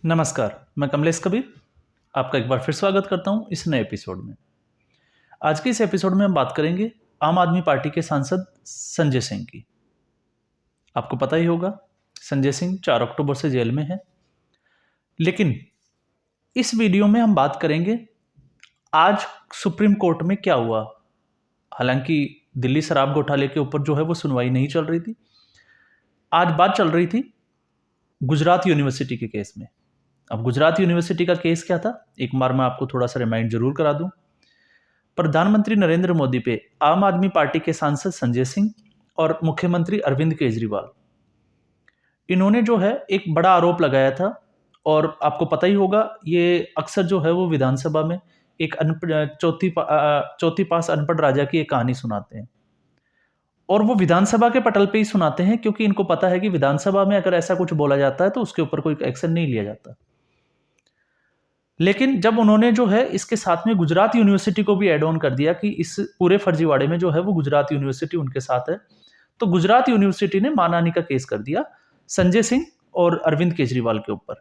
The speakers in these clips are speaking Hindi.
नमस्कार, मैं कमलेश कबीर आपका एक बार फिर स्वागत करता हूं इस नए एपिसोड में। आज के इस एपिसोड में हम बात करेंगे आम आदमी पार्टी के सांसद संजय सिंह की। आपको पता ही होगा, संजय सिंह 4 अक्टूबर से जेल में है। लेकिन इस वीडियो में हम बात करेंगे आज सुप्रीम कोर्ट में क्या हुआ। हालांकि दिल्ली शराब घोटाले के ऊपर जो है वो सुनवाई नहीं चल रही थी। आज बात चल रही थी गुजरात यूनिवर्सिटी के केस में। अब गुजरात यूनिवर्सिटी का केस क्या था, एक बार मैं आपको थोड़ा सा रिमाइंड जरूर करा दूं। प्रधानमंत्री नरेंद्र मोदी पे आम आदमी पार्टी के सांसद संजय सिंह और मुख्यमंत्री अरविंद केजरीवाल, इन्होंने जो है एक बड़ा आरोप लगाया था। और आपको पता ही होगा, ये अक्सर जो है वो विधानसभा में एक चौथी पास अनपढ़ राजा की एक कहानी सुनाते हैं। और वो विधानसभा के पटल पे ही सुनाते हैं, क्योंकि इनको पता है कि विधानसभा में अगर ऐसा कुछ बोला जाता है तो उसके ऊपर कोई एक्शन नहीं लिया जाता। लेकिन जब उन्होंने जो है इसके साथ में गुजरात यूनिवर्सिटी को भी ऐड ऑन कर दिया कि इस पूरे फर्जीवाड़े में जो है वो गुजरात यूनिवर्सिटी उनके साथ है, तो गुजरात यूनिवर्सिटी ने मानहानि का केस कर दिया संजय सिंह और अरविंद केजरीवाल के ऊपर।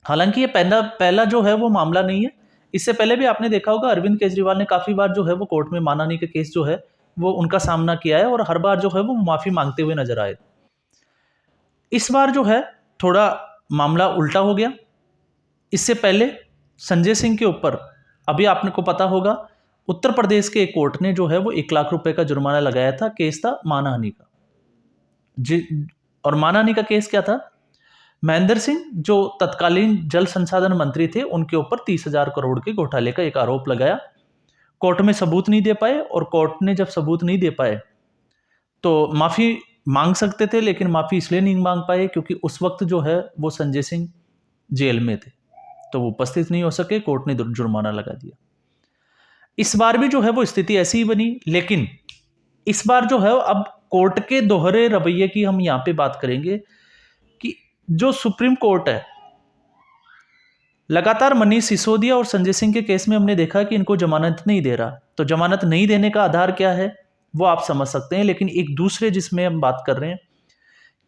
हालांकि ये पहला पहला जो है वो मामला नहीं है। इससे पहले भी आपने देखा होगा, अरविंद केजरीवाल ने काफी बार जो है वो कोर्ट में मानहानि का केस जो है वो उनका सामना किया है, और हर बार जो है वो माफी मांगते हुए नजर आए। इस बार जो है थोड़ा मामला उल्टा हो गया। इससे पहले संजय सिंह के ऊपर, अभी आपने को पता होगा, उत्तर प्रदेश के एक कोर्ट ने जो है वो 1 लाख रुपए का जुर्माना लगाया था। केस था मानहानि का जी। और मानहानि का केस क्या था, महेंद्र सिंह जो तत्कालीन जल संसाधन मंत्री थे, उनके ऊपर 30,000 करोड़ के घोटाले का एक आरोप लगाया। कोर्ट में सबूत नहीं दे पाए, और कोर्ट ने जब सबूत नहीं दे पाए तो माफी मांग सकते थे, लेकिन माफी इसलिए नहीं मांग पाए क्योंकि उस वक्त जो है वो संजय सिंह जेल में थे, तो वो उपस्थित नहीं हो सके। कोर्ट ने जुर्माना लगा दिया। इस बार भी जो है वो स्थिति ऐसी ही बनी। लेकिन इस बार जो है अब कोर्ट के दोहरे रवैये की हम यहां पे बात करेंगे कि जो सुप्रीम कोर्ट है, लगातार मनीष सिसोदिया और संजय सिंह के केस में हमने देखा कि इनको जमानत नहीं दे रहा। तो जमानत नहीं देने का आधार क्या है वो आप समझ सकते हैं। लेकिन एक दूसरे जिसमें हम बात कर रहे हैं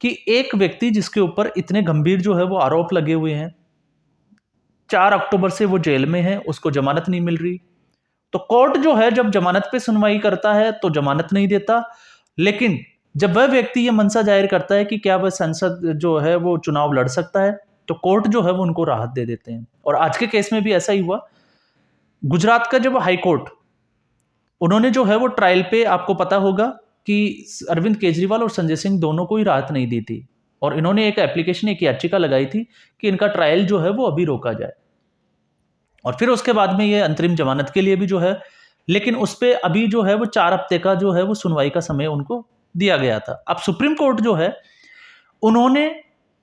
कि एक व्यक्ति जिसके ऊपर इतने गंभीर जो है वो आरोप लगे हुए हैं, 4 अक्टूबर से वो जेल में है, उसको जमानत नहीं मिल रही। तो कोर्ट जो है जब जमानत पे सुनवाई करता है तो जमानत नहीं देता। लेकिन जब वह व्यक्ति ये मंशा जाहिर करता है कि क्या वह संसद जो है वो चुनाव लड़ सकता है, तो कोर्ट जो है वो उनको राहत दे देते हैं। और आज के केस में भी ऐसा ही हुआ। गुजरात का जब हाई कोर्ट, उन्होंने जो है वो ट्रायल पे, आपको पता होगा कि अरविंद केजरीवाल और संजय सिंह दोनों को ही राहत नहीं दी थी। और इन्होंने एक एप्लीकेशन, एक याचिका लगाई थी कि इनका ट्रायल जो है वो अभी रोका जाए। और फिर उसके बाद में ये अंतरिम जमानत के लिए भी जो है, लेकिन उस पे अभी जो है वो 4 हफ्ते का जो है वो सुनवाई का समय उनको दिया गया था। अब सुप्रीम कोर्ट जो है, उन्होंने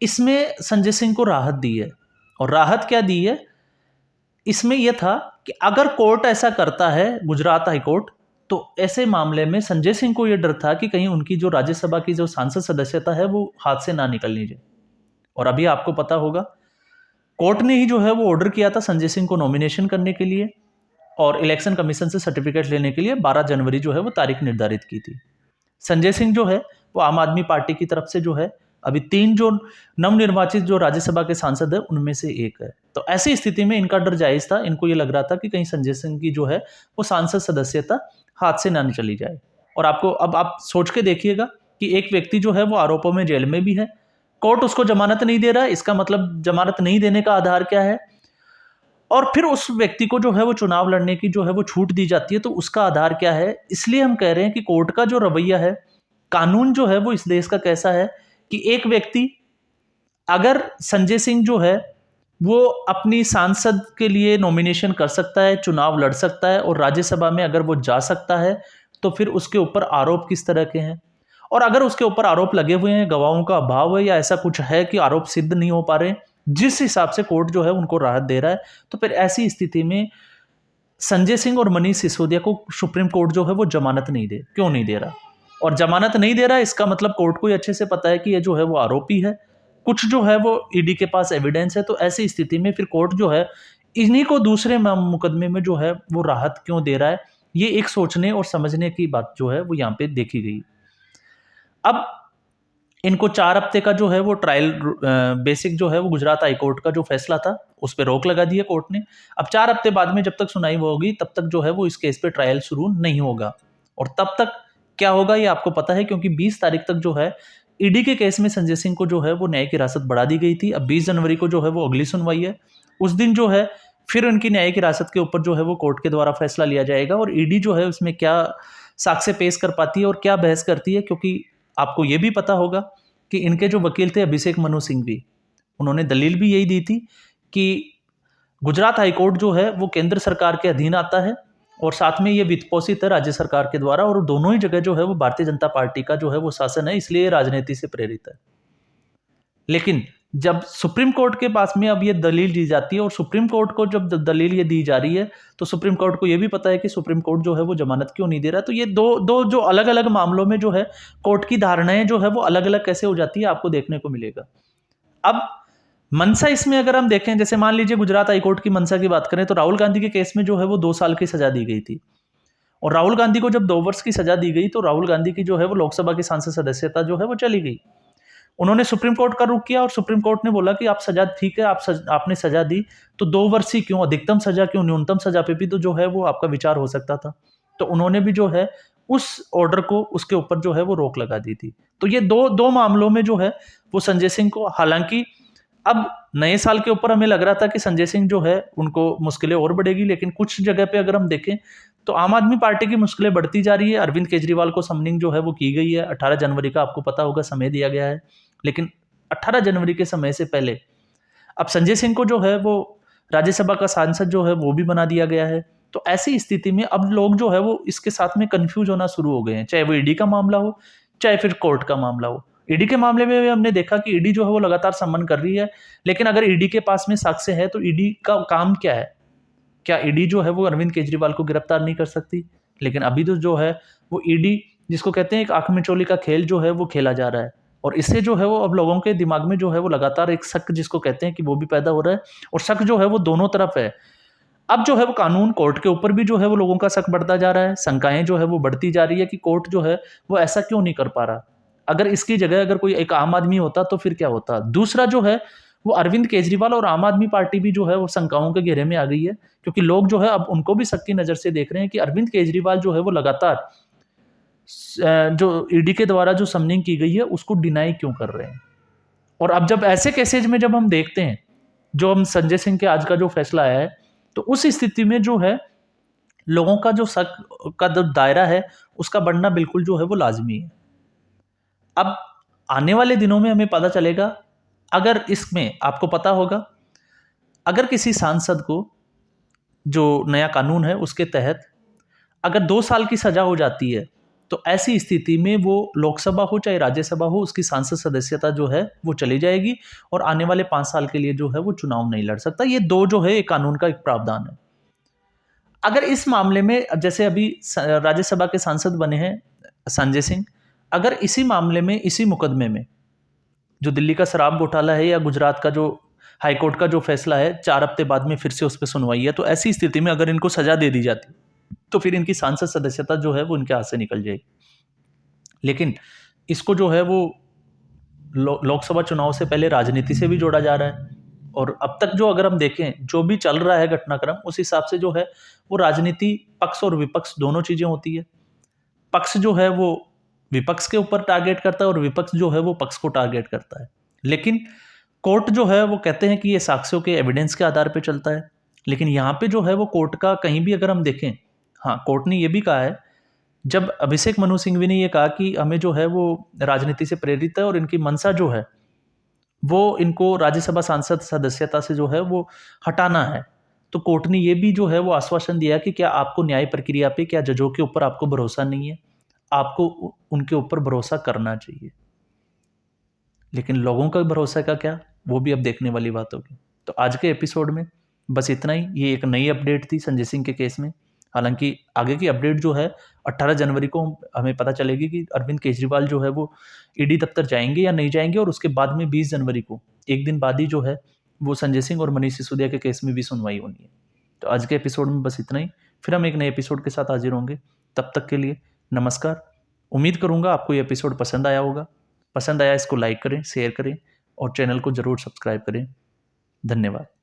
इसमें संजय सिंह को राहत दी है। और राहत क्या दी है, इसमें यह था कि अगर कोर्ट ऐसा करता है, गुजरात हाई कोर्ट, तो ऐसे मामले में संजय सिंह को यह डर था कि कहीं उनकी जो राज्यसभा की जो सांसद सदस्यता है वो हाथ से ना निकलनी जाए। और अभी आपको पता होगा, कोर्ट ने ही जो है वो ऑर्डर किया था संजय सिंह को नॉमिनेशन करने के लिए और इलेक्शन कमीशन से सर्टिफिकेट लेने के लिए 12 जनवरी जो है वो तारीख निर्धारित की थी। संजय सिंह जो है वो आम आदमी पार्टी की तरफ से जो है अभी 3 जो नवनिर्वाचित जो राज्यसभा के सांसद है उनमें से एक है। तो ऐसी स्थिति में इनका डर जायज था। इनको ये लग रहा था कि कहीं संजय सिंह की जो है वो सांसद सदस्यता हाथ से ना चली जाए। और आपको अब आप सोच के देखिएगा कि एक व्यक्ति जो है वो आरोपों में जेल में भी है, कोर्ट उसको जमानत नहीं दे रहा है। इसका मतलब जमानत नहीं देने का आधार क्या है, और फिर उस व्यक्ति को जो है वो चुनाव लड़ने की जो है वो छूट दी जाती है, तो उसका आधार क्या है। इसलिए हम कह रहे हैं कि कोर्ट का जो रवैया है, कानून जो है वो इस देश का कैसा है कि एक व्यक्ति, अगर संजय सिंह जो है वो अपनी सांसद के लिए नॉमिनेशन कर सकता है, चुनाव लड़ सकता है, और राज्यसभा में अगर वो जा सकता है, तो फिर उसके ऊपर आरोप किस तरह के हैं, और अगर उसके ऊपर आरोप लगे हुए हैं, गवाहों का अभाव है, या ऐसा कुछ है कि आरोप सिद्ध नहीं हो पा रहे, जिस हिसाब से कोर्ट जो है उनको राहत दे रहा है, तो फिर ऐसी स्थिति में संजय सिंह और मनीष सिसोदिया को सुप्रीम कोर्ट जो है वो जमानत क्यों नहीं दे रहा। और जमानत नहीं दे रहा है, इसका मतलब कोर्ट को अच्छे से पता है कि ये जो है वो आरोपी है, कुछ जो है वो ईडी के पास एविडेंस है। तो ऐसी स्थिति में फिर कोर्ट जो है इन्हीं को दूसरे मुकदमे में जो है वो राहत क्यों दे रहा है, ये एक सोचने और समझने की बात जो है वो यहाँ पे देखी गई। अब इनको 4 हफ्ते का जो है वो ट्रायल बेसिक जो है वो गुजरात हाई कोर्ट का जो फैसला था उस पे रोक लगा दी है कोर्ट ने। अब 4 हफ्ते बाद में जब तक सुनाई होगी तब तक जो है वो इस केस पे ट्रायल शुरू नहीं होगा। और तब तक क्या होगा ये आपको पता है, क्योंकि 20 तारीख तक जो है ईडी के केस में संजय सिंह को जो है वो न्यायिक हिरासत बढ़ा दी गई थी। अब 20 जनवरी को जो है वो अगली सुनवाई है। उस दिन जो है फिर उनकी न्यायिक हिरासत के ऊपर जो है वो कोर्ट के द्वारा फैसला लिया जाएगा और ईडी जो है उसमें क्या साक्ष्य पेश कर पाती है और क्या बहस करती है। क्योंकि आपको ये भी पता होगा कि इनके जो वकील थे अभिषेक मनु सिंघवी, उन्होंने दलील भी यही दी थी कि गुजरात हाईकोर्ट जो है वो केंद्र सरकार के अधीन आता है और साथ में ये वित्त पोषित है राज्य सरकार के द्वारा, और दोनों ही जगह जो है वो भारतीय जनता पार्टी का जो है वो शासन है, इसलिए राजनीति से प्रेरित है। लेकिन जब सुप्रीम कोर्ट के पास में अब ये दलील दी जाती है और सुप्रीम कोर्ट को जब दलील ये दी जा रही है तो सुप्रीम कोर्ट को ये भी पता है कि सुप्रीम कोर्ट जो है वो जमानत क्यों नहीं दे रहा। तो ये दो जो अलग अलग मामलों में जो है कोर्ट की धारणाएं जो है वो अलग अलग कैसे हो जाती है आपको देखने को मिलेगा। अब मनसा इसमें अगर हम देखें, जैसे मान लीजिए गुजरात हाईकोर्ट की मनसा की बात करें तो राहुल गांधी के केस में जो है वो 2 साल की सजा दी गई थी और राहुल गांधी को जब 2 वर्ष की सजा दी गई तो राहुल गांधी की जो है वो लोकसभा की सांसद सदस्यता जो है वो चली गई। उन्होंने सुप्रीम कोर्ट का रुख किया और सुप्रीम कोर्ट ने बोला कि आप सजा ठीक है, आपने सजा दी तो 2 वर्ष ही क्यों, अधिकतम सजा क्यों, न्यूनतम सजा पे भी तो जो है वो आपका विचार हो सकता था। तो उन्होंने भी जो है उस ऑर्डर को उसके ऊपर जो है वो रोक लगा दी थी। तो ये दो मामलों में जो है वो संजय सिंह को, हालांकि अब नए साल के ऊपर हमें लग रहा था कि संजय सिंह जो है उनको मुश्किलें और बढ़ेगी, लेकिन कुछ जगह पे अगर हम देखें तो आम आदमी पार्टी की मुश्किलें बढ़ती जा रही है। अरविंद केजरीवाल को समनिंग जो है वो की गई है, 18 जनवरी का आपको पता होगा समय दिया गया है, लेकिन 18 जनवरी के समय से पहले अब संजय सिंह को जो है वो राज्यसभा का सांसद जो है वो भी बना दिया गया है। तो ऐसी स्थिति में अब लोग जो है वो इसके साथ में कंफ्यूज होना शुरू हो गए हैं, चाहे वो ईडी का मामला हो चाहे फिर कोर्ट का मामला हो। ईडी के मामले में हमने देखा कि ईडी जो है वो लगातार समन कर रही है, लेकिन अगर ईडी के पास में साक्ष्य है तो ईडी का काम क्या है? क्या ईडी जो है वो अरविंद केजरीवाल को गिरफ्तार नहीं कर सकती? लेकिन अभी तो जो है वो ईडी, जिसको कहते हैं एक आंख मिचौली का खेल जो है वो खेला जा रहा है और इससे जो है वो अब लोगों के दिमाग में जो है वो लगातार एक शक, जिसको कहते हैं कि वो भी पैदा हो रहा है और शक जो है वो दोनों तरफ है। अब जो है वो कानून कोर्ट के ऊपर भी जो है वो लोगों का शक बढ़ता जा रहा है, शंकाएं जो है वो बढ़ती जा रही है कि कोर्ट जो है वो ऐसा क्यों नहीं कर पा रहा। अगर इसकी जगह अगर कोई एक आम आदमी होता तो फिर क्या होता। दूसरा जो है वो अरविंद केजरीवाल और आम आदमी पार्टी भी जो है वो शंकाओं के घेरे में आ गई है, क्योंकि लोग जो है अब उनको भी शक की नजर से देख रहे हैं कि अरविंद केजरीवाल जो है वो लगातार जो ईडी के द्वारा जो समनिंग की गई है उसको डिनाई क्यों कर रहे हैं। और अब जब ऐसे केसेज में जब हम देखते हैं, जो हम संजय सिंह के आज का जो फैसला आया है, तो उस स्थिति में जो है लोगों का जो शक का जो दायरा है उसका बढ़ना बिल्कुल जो है वो लाजमी है। अब आने वाले दिनों में हमें पता चलेगा, अगर इसमें आपको पता होगा, अगर किसी सांसद को जो नया कानून है उसके तहत अगर 2 साल की सजा हो जाती है तो ऐसी स्थिति में वो लोकसभा हो चाहे राज्यसभा हो उसकी सांसद सदस्यता जो है वो चली जाएगी और आने वाले 5 साल के लिए जो है वो चुनाव नहीं लड़ सकता। ये दो जो है एक कानून का एक प्रावधान है। अगर इस मामले में जैसे अभी राज्यसभा के सांसद बने हैं संजय सिंह, अगर इसी मामले में इसी मुकदमे में जो दिल्ली का शराब घोटाला है या गुजरात का जो हाईकोर्ट का जो फैसला है 4 हफ्ते बाद में फिर से उस पर सुनवाई है, तो ऐसी स्थिति में अगर इनको सजा दे दी जाती तो फिर इनकी सांसद सदस्यता जो है वो इनके हाथ से निकल जाएगी। लेकिन इसको जो है वो लोकसभा चुनाव से पहले राजनीति से भी जोड़ा जा रहा है और अब तक जो अगर हम देखें जो भी चल रहा है घटनाक्रम, उस हिसाब से जो है वो राजनीति पक्ष और विपक्ष दोनों चीजें होती है। पक्ष जो है वो विपक्ष के ऊपर टारगेट करता है और विपक्ष जो है वो पक्ष को टारगेट करता है। लेकिन कोर्ट जो है वो कहते हैं कि ये साक्ष्यों के एविडेंस के आधार पर चलता है, लेकिन यहाँ पे जो है वो कोर्ट का कहीं भी अगर हम देखें, हाँ कोर्ट ने ये भी कहा है, जब अभिषेक मनु सिंघवी ने ये कहा कि हमें जो है वो राजनीति से प्रेरित है और इनकी मंशा जो है वो इनको राज्यसभा सांसद सदस्यता से जो है वो हटाना है, तो कोर्ट ने ये भी जो है वो आश्वासन दिया कि क्या आपको न्याय प्रक्रिया पे, क्या जजों के ऊपर आपको भरोसा नहीं है, आपको उनके ऊपर भरोसा करना चाहिए। लेकिन लोगों का भरोसा का क्या, वो भी अब देखने वाली बात होगी। तो आज के एपिसोड में बस इतना ही। ये एक नई अपडेट थी संजय सिंह के केस में। हालांकि आगे की अपडेट जो है 18 जनवरी को हमें पता चलेगी कि अरविंद केजरीवाल जो है वो ईडी दफ्तर जाएंगे या नहीं जाएंगे, और उसके बाद में 20 जनवरी को एक दिन बाद ही जो है वो संजय सिंह और मनीष सिसोदिया के केस में भी सुनवाई होनी है। तो आज के एपिसोड में बस इतना ही। फिर हम एक नए एपिसोड के साथ हाजिर होंगे। तब तक के लिए नमस्कार। उम्मीद करूंगा आपको ये एपिसोड पसंद आया होगा। पसंद आया इसको लाइक करें, शेयर करें और चैनल को ज़रूर सब्सक्राइब करें। धन्यवाद।